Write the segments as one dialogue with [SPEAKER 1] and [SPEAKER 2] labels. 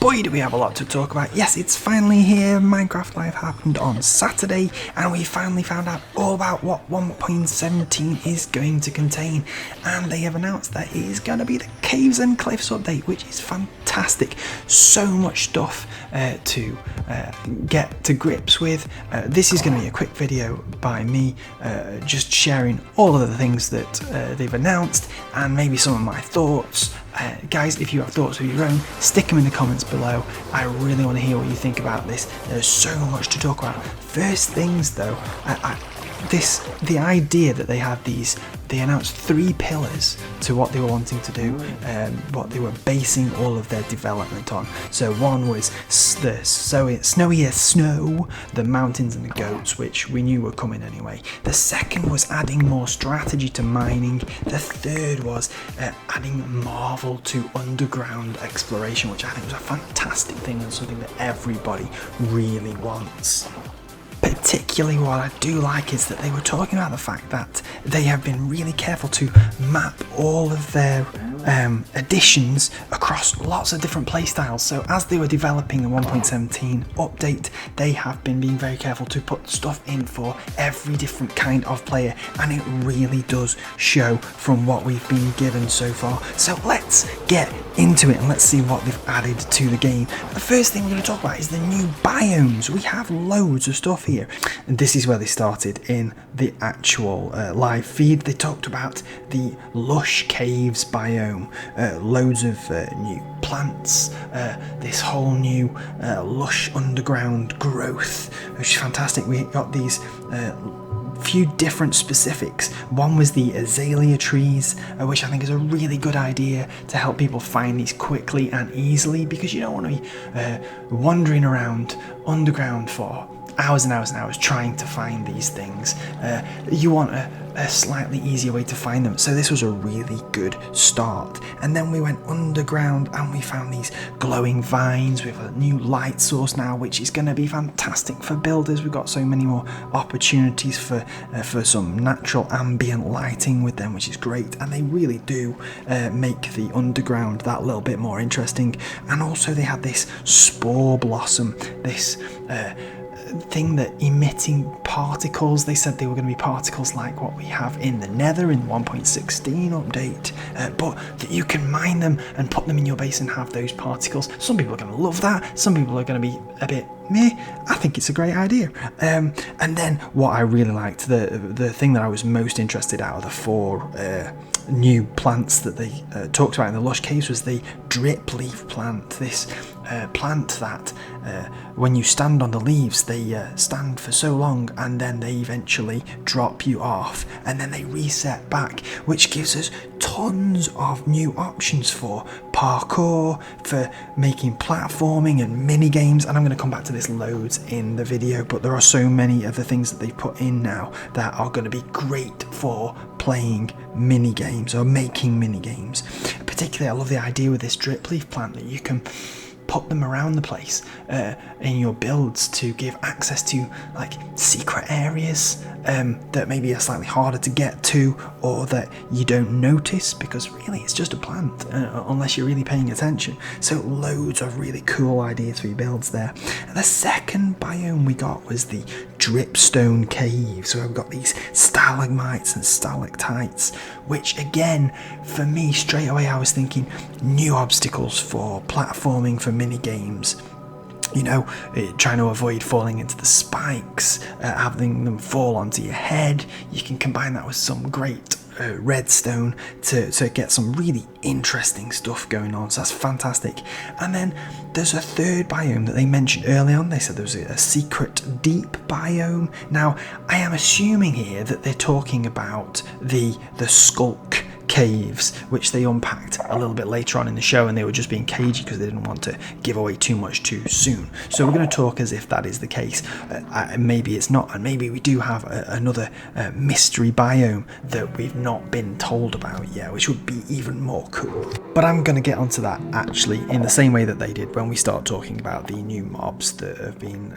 [SPEAKER 1] boy do we have a lot to talk about. Yes, it's finally here. Minecraft Live happened on Saturday and we finally found out all about what 1.17 is going to contain, and they have announced that it is going to be the Caves and Cliffs update, which is fantastic. So much stuff to get to grips with. This is going to be a quick video by me just sharing all of the things that they've announced and maybe some of my thoughts. Guys, if you have thoughts of your own, stick them in the comments below. I really want to hear what you think about this. There's so much to talk about. First things though, the idea that they had they announced 3 pillars to what they were wanting to do, what they were basing all of their development on. So one was the snowier snow, the mountains and the goats, which we knew were coming anyway. The second was adding more strategy to mining. The third was adding marvel to underground exploration, which I think was a fantastic thing and something that everybody really wants. Particularly what I do like is that they were talking about the fact that they have been really careful to map all of their additions across lots of different playstyles. So as they were developing the 1.17 update, they have been being very careful to put stuff in for every different kind of player, and it really does show from what we've been given so far. So let's get into it and let's see what they've added to the game. The first thing we're going to talk about is the new biomes. We have loads of stuff here, and this is where they started in the actual live feed. They talked about the Lush Caves biome, loads of new plants, this whole new lush underground growth, which is fantastic. We got these few different specifics. One was the azalea trees, which I think is a really good idea to help people find these quickly and easily, because you don't want to be wandering around underground for hours and hours and hours trying to find these things. You want a slightly easier way to find them, so this was a really good start. And then we went underground and we found these glowing vines with a new light source now, which is going to be fantastic for builders. We've got so many more opportunities for some natural ambient lighting with them, which is great, and they really do make the underground that little bit more interesting. And also they had this spore blossom, this thing that emitting particles. They said they were going to be particles like what we have in the Nether in 1.16 update, but that you can mine them and put them in your base and have those particles. Some people are going to love that, some people are going to be a bit meh. I think it's a great idea. And then what I really liked, the thing that I was most interested out of the 4 new plants that they talked about in the Lush Caves was the drip leaf plant. This plant that when you stand on the leaves, they stand for so long and then they eventually drop you off and then they reset back, which gives us tons of new options for parkour, for making platforming and mini games. And I'm going to come back to this loads in the video, but there are so many of the things that they've put in now that are going to be great for playing mini games or making mini games. Particularly I love the idea with this drip leaf plant that you can put them around the place in your builds to give access to like secret areas that maybe are slightly harder to get to, or that you don't notice because really it's just a plant unless you're really paying attention. So loads of really cool ideas for your builds there. And the second biome we got was the Dripstone Cave. So we've got these stalagmites and stalactites, which again for me straight away I was thinking new obstacles for platforming, for mini games. You know, trying to avoid falling into the spikes, having them fall onto your head. You can combine that with some great redstone to get some really interesting stuff going on. So that's fantastic. And then there's a third biome that they mentioned early on. They said there was a secret deep biome. Now I am assuming here that they're talking about the Skulk Caves, which they unpacked a little bit later on in the show, and they were just being cagey because they didn't want to give away too much too soon. So we're going to talk as if that is the case. Maybe it's not, and maybe we do have another mystery biome that we've not been told about yet, which would be even more cool. But I'm going to get onto that actually in the same way that they did when we start talking about the new mobs that have been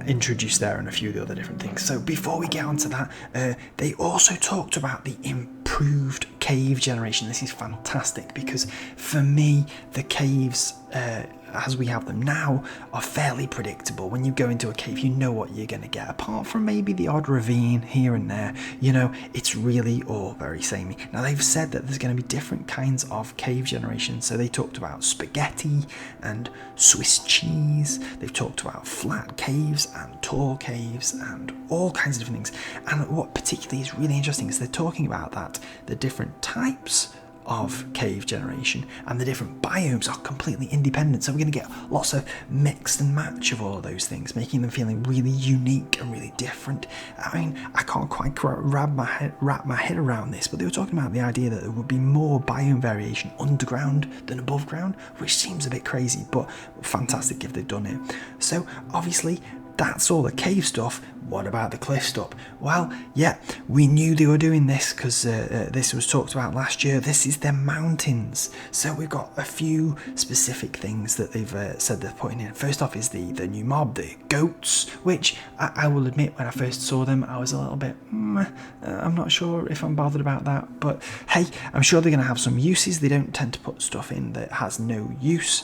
[SPEAKER 1] introduced there and a few of the other different things. So before we get onto that, they also talked about the improved cave generation. This is fantastic because for me the caves as we have them now are fairly predictable. When you go into a cave, you know what you're going to get, apart from maybe the odd ravine here and there. You know, it's really all very samey. Now, they've said that there's going to be different kinds of cave generations. So they talked about spaghetti and Swiss cheese. They've talked about flat caves and tall caves and all kinds of different things. And what particularly is really interesting is they're talking about that the different types of cave generation and the different biomes are completely independent, so we're going to get lots of mix and match of all of those things, making them feeling really unique and really different. I mean, I can't quite wrap my head around this, but they were talking about the idea that there would be more biome variation underground than above ground, which seems a bit crazy, but fantastic if they've done it. So obviously that's all the cave stuff. What about the cliff stuff? Well, yeah, we knew they were doing this because this was talked about last year. This is their mountains. So we've got a few specific things that they've said they're putting in. First off is the new mob, the goats, which I will admit when I first saw them, I was a little bit, I'm not sure if I'm bothered about that. But hey, I'm sure they're going to have some uses. They don't tend to put stuff in that has no use.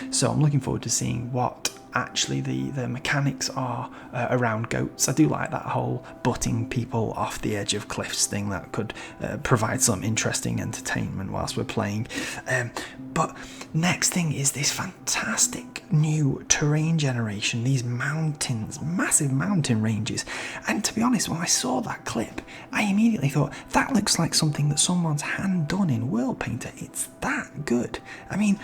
[SPEAKER 1] So I'm looking forward to seeing what actually the mechanics are around goats. I do like that whole butting people off the edge of cliffs thing. That could provide some interesting entertainment whilst we're playing. But next thing is this fantastic new terrain generation, these mountains, massive mountain ranges. And to be honest, when I saw that clip, I immediately thought, that looks like something that someone's hand done in World Painter. It's that good. I mean,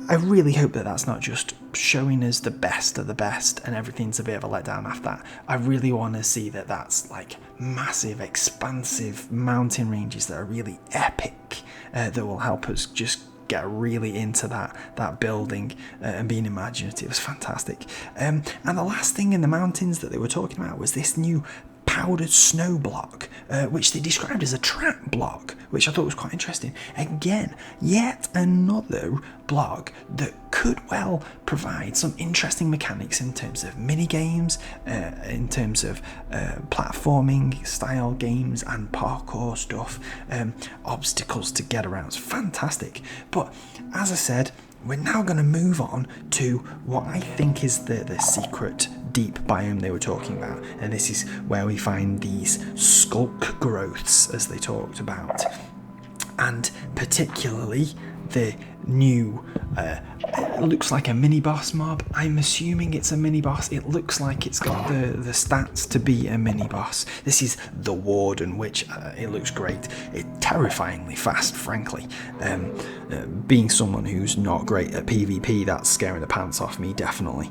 [SPEAKER 1] I really hope that that's not just showing us the best of the best and everything's a bit of a letdown after that. I really want to see that that's like massive, expansive mountain ranges that are really epic, that will help us just get really into that building and being imaginative. It was fantastic. And the last thing in the mountains that they were talking about was this new powdered snow block, which they described as a trap block, which I thought was quite interesting. Again, yet another block that could well provide some interesting mechanics in terms of mini games, in terms of platforming style games and parkour stuff, obstacles to get around. It's fantastic. But as I said, we're now going to move on to what I think is the secret deep biome they were talking about, and this is where we find these skulk growths, as they talked about, and particularly the new it looks like a mini boss mob. I'm assuming it's a mini boss. It looks like it's got the stats to be a mini boss. This is the Warden, which it looks great. It's terrifyingly fast, frankly. Being someone who's not great at PvP, that's scaring the pants off me, definitely.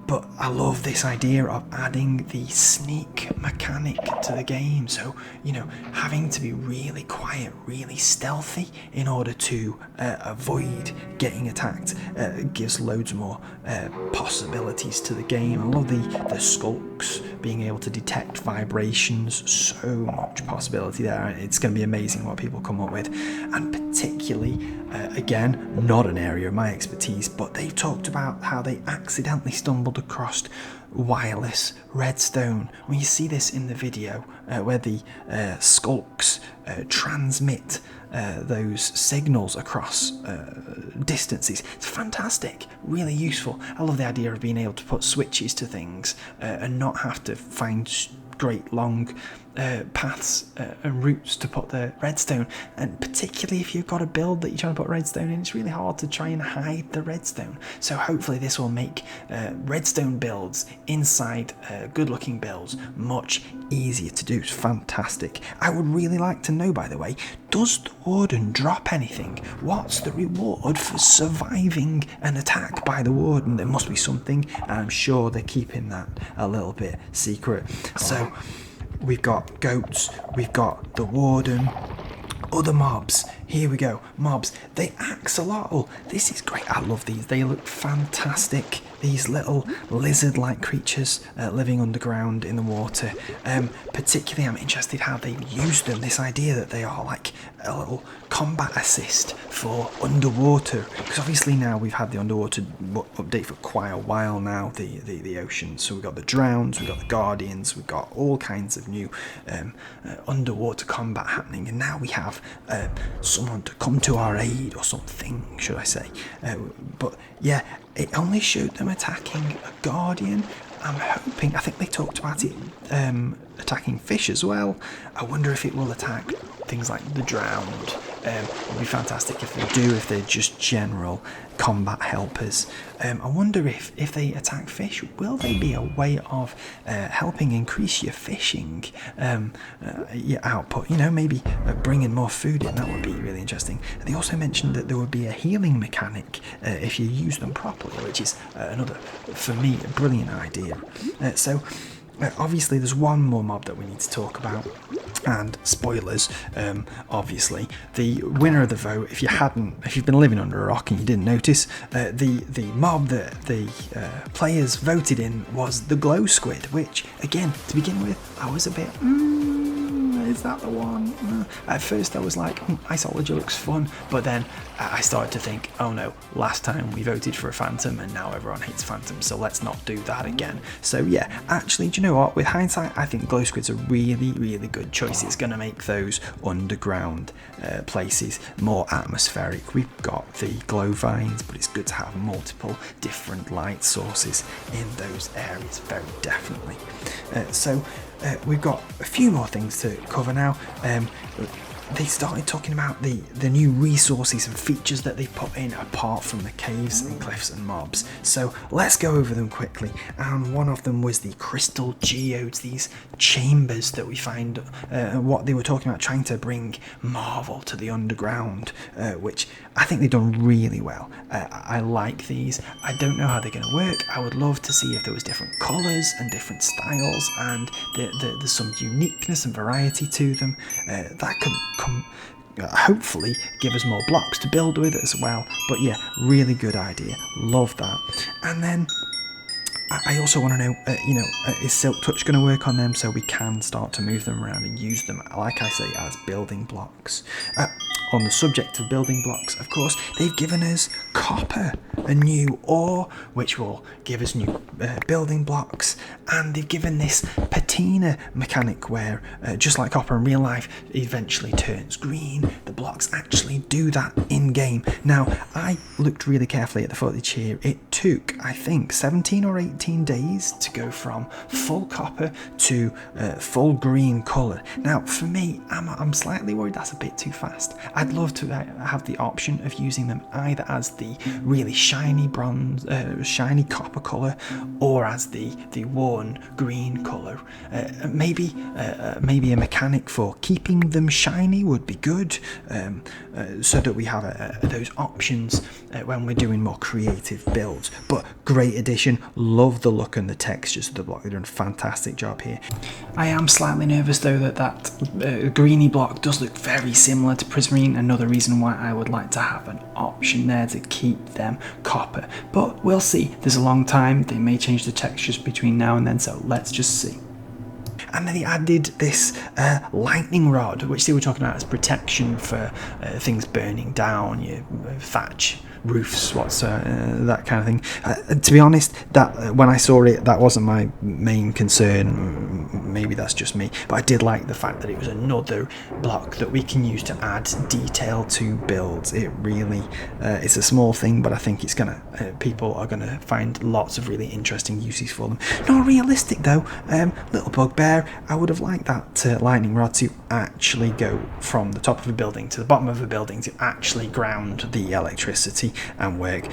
[SPEAKER 1] But I love this idea of adding the sneak mechanic to the game. So, you know, having to be really quiet, really stealthy in order to avoid getting attacked gives loads more possibilities to the game. I love the skulks, being able to detect vibrations, so much possibility there. It's going to be amazing what people come up with. And particularly, again, not an area of my expertise, but they've talked about how they accidentally stumbled across wireless redstone. When you see this in the video where the skulks transmit those signals across distances, it's fantastic, really useful. I love the idea of being able to put switches to things and not have to find great long paths and routes to put the redstone, and particularly if you've got a build that you're trying to put redstone in, it's really hard to try and hide the redstone. So hopefully this will make redstone builds inside good looking builds much easier to do. It's fantastic. I would really like to know, by the way, does the Warden drop anything? What's the reward for surviving an attack by the Warden? There must be something, and I'm sure they're keeping that a little bit secret. So we've got goats, we've got the Warden, other mobs. Here we go, mobs. The Axolotl. This is great. I love these. They look fantastic. These little lizard-like creatures living underground in the water. Particularly, I'm interested how they've used them. This idea that they are like a little combat assist for underwater. Because obviously now we've had the underwater update for quite a while now, the ocean. So we've got the Drowns, we've got the Guardians, we've got all kinds of new underwater combat happening. And now we have some someone to come to our aid or something, should I say. But yeah, it only showed them attacking a guardian. I'm hoping, I think they talked about it attacking fish as well. I wonder if it will attack things like the drowned. It would be fantastic if they do, if they're just general combat helpers. I wonder if they attack fish, will they be a way of helping increase your fishing your output? You know, maybe bringing more food in, that would be really interesting. They also mentioned that there would be a healing mechanic if you use them properly, which is another, for me, a brilliant idea. Obviously there's one more mob that we need to talk about, and spoilers, obviously the winner of the vote, if you've been living under a rock and you didn't notice, the mob that the players voted in was the glow squid, which again, to begin with, I was a bit is that the one? At first I was like, Axolotl looks fun, but then I started to think, oh no, last time we voted for a phantom and now everyone hates phantoms, so let's not do that again. So yeah, actually, do you know what, with hindsight, I think glow squid's a really, really good choice. It's going to make those underground places more atmospheric. We've got the glow vines, but it's good to have multiple different light sources in those areas, very definitely. We've got a few more things to cover now. They started talking about the new resources and features that they've put in apart from the caves and cliffs and mobs. So let's go over them quickly. And one of them was the crystal geodes, these chambers that we find, what they were talking about, trying to bring marvel to the underground, which I think they've done really well. I like these. I don't know how they're going to work. I would love to see if there was different colours and different styles, and there's some uniqueness and variety to them. That could hopefully give us more blocks to build with as well. But yeah, really good idea. Love that. And then I also want to know, is Silk Touch going to work on them so we can start to move them around and use them, like I say, as building blocks? On the subject of building blocks, of course, they've given us copper, a new ore, which will give us new building blocks, and they've given this patina mechanic where, just like copper in real life, eventually turns green. The blocks actually do that in-game. Now, I looked really carefully at the footage here. It took, I think, 17 or 18 days to go from full copper to full green colour. Now, for me, I'm slightly worried that's a bit too fast. I'd love to have the option of using them either as the really shiny bronze, shiny copper colour, or as the worn green colour. Maybe a mechanic for keeping them shiny would be good, so that we have those options when we're doing more creative builds. But great addition, love the look and the textures of the block. They're doing a fantastic job here. I am slightly nervous though that greeny block does look very similar to Prismarine. Another reason why I would like to have an option there to keep them copper, but we'll see. There's a long time, they may change the textures between now and then, so let's just see. And then they added this lightning rod, which they were talking about as protection for things burning down, your thatch roofs, that kind of thing. To be honest, that when I saw it, that wasn't my main concern. Maybe that's just me, but I did like the fact that it was another block that we can use to add detail to builds. It really, it's a small thing, but I think it's gonna, people are gonna find lots of really interesting uses for them. Not realistic though. Little bugbear. I would have liked that lightning rod to actually go from the top of a building to the bottom of a building to actually ground the electricity and work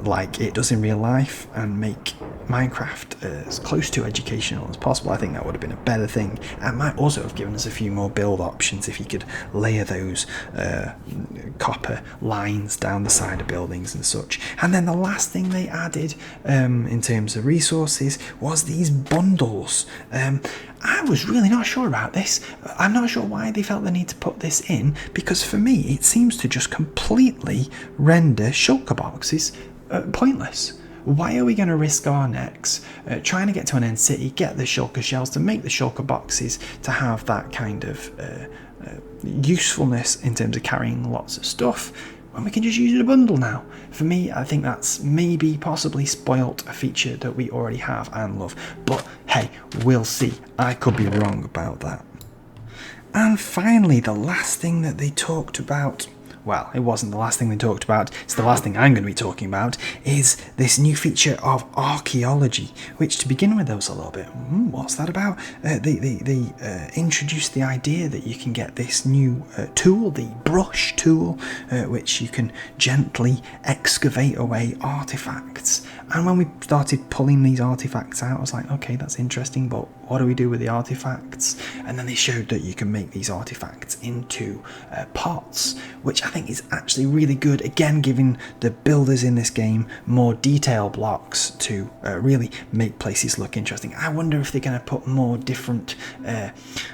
[SPEAKER 1] like it does in real life and make Minecraft as close to educational as possible. I think that would have been a better thing, and might also have given us a few more build options if you could layer those copper lines down the side of buildings and such. And then the last thing they added in terms of resources was these bundles. I was really not sure about this. I'm not sure why they felt the need to put this in, because for me it seems to just completely render shulker boxes pointless. Why are we going to risk our necks trying to get to an end city, get the shulker shells to make the shulker boxes, to have that kind of usefulness in terms of carrying lots of stuff, when we can just use it a bundle now? For me, I think that's maybe possibly spoilt a feature that we already have and love. But hey, we'll see. I could be wrong about that. And finally, the last thing that they talked about well, it wasn't the last thing they talked about, it's the last thing I'm going to be talking about, is this new feature of Archaeology, which to begin with, there was a little bit, what's that about? They introduced the idea that you can get this new tool, the brush tool, which you can gently excavate away artifacts. And when we started pulling these artifacts out, I was like, okay, that's interesting, but what do we do with the artifacts? And then they showed that you can make these artifacts into pots, which I think is actually really good, again giving the builders in this game more detail blocks to really make places look interesting. I wonder if they're going to put more different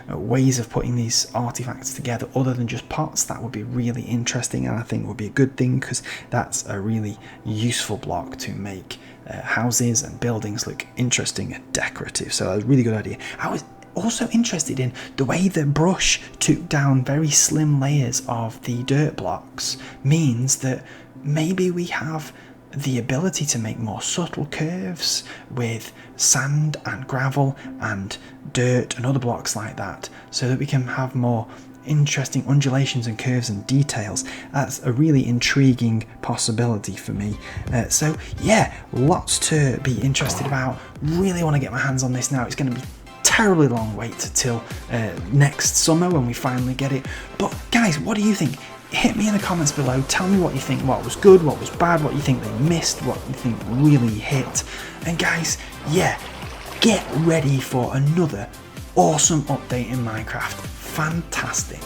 [SPEAKER 1] ways of putting these artifacts together other than just pots. That would be really interesting, and I think would be a good thing, because that's a really useful block to make houses and buildings look interesting and decorative. So that's a really good idea. I was also interested in the way the brush took down very slim layers of the dirt blocks, means that maybe we have the ability to make more subtle curves with sand and gravel and dirt and other blocks like that, so that we can have more interesting undulations and curves and details. That's a really intriguing possibility for me. So yeah, lots to be interested about. Really want to get my hands on this now. It's going to be terribly long wait till next summer when we finally get it. But guys, what do you think? Hit me in the comments below. Tell me what you think, what was good, what was bad, what you think they missed, what you think really hit. And guys, yeah, get ready for another awesome update in Minecraft. Fantastic.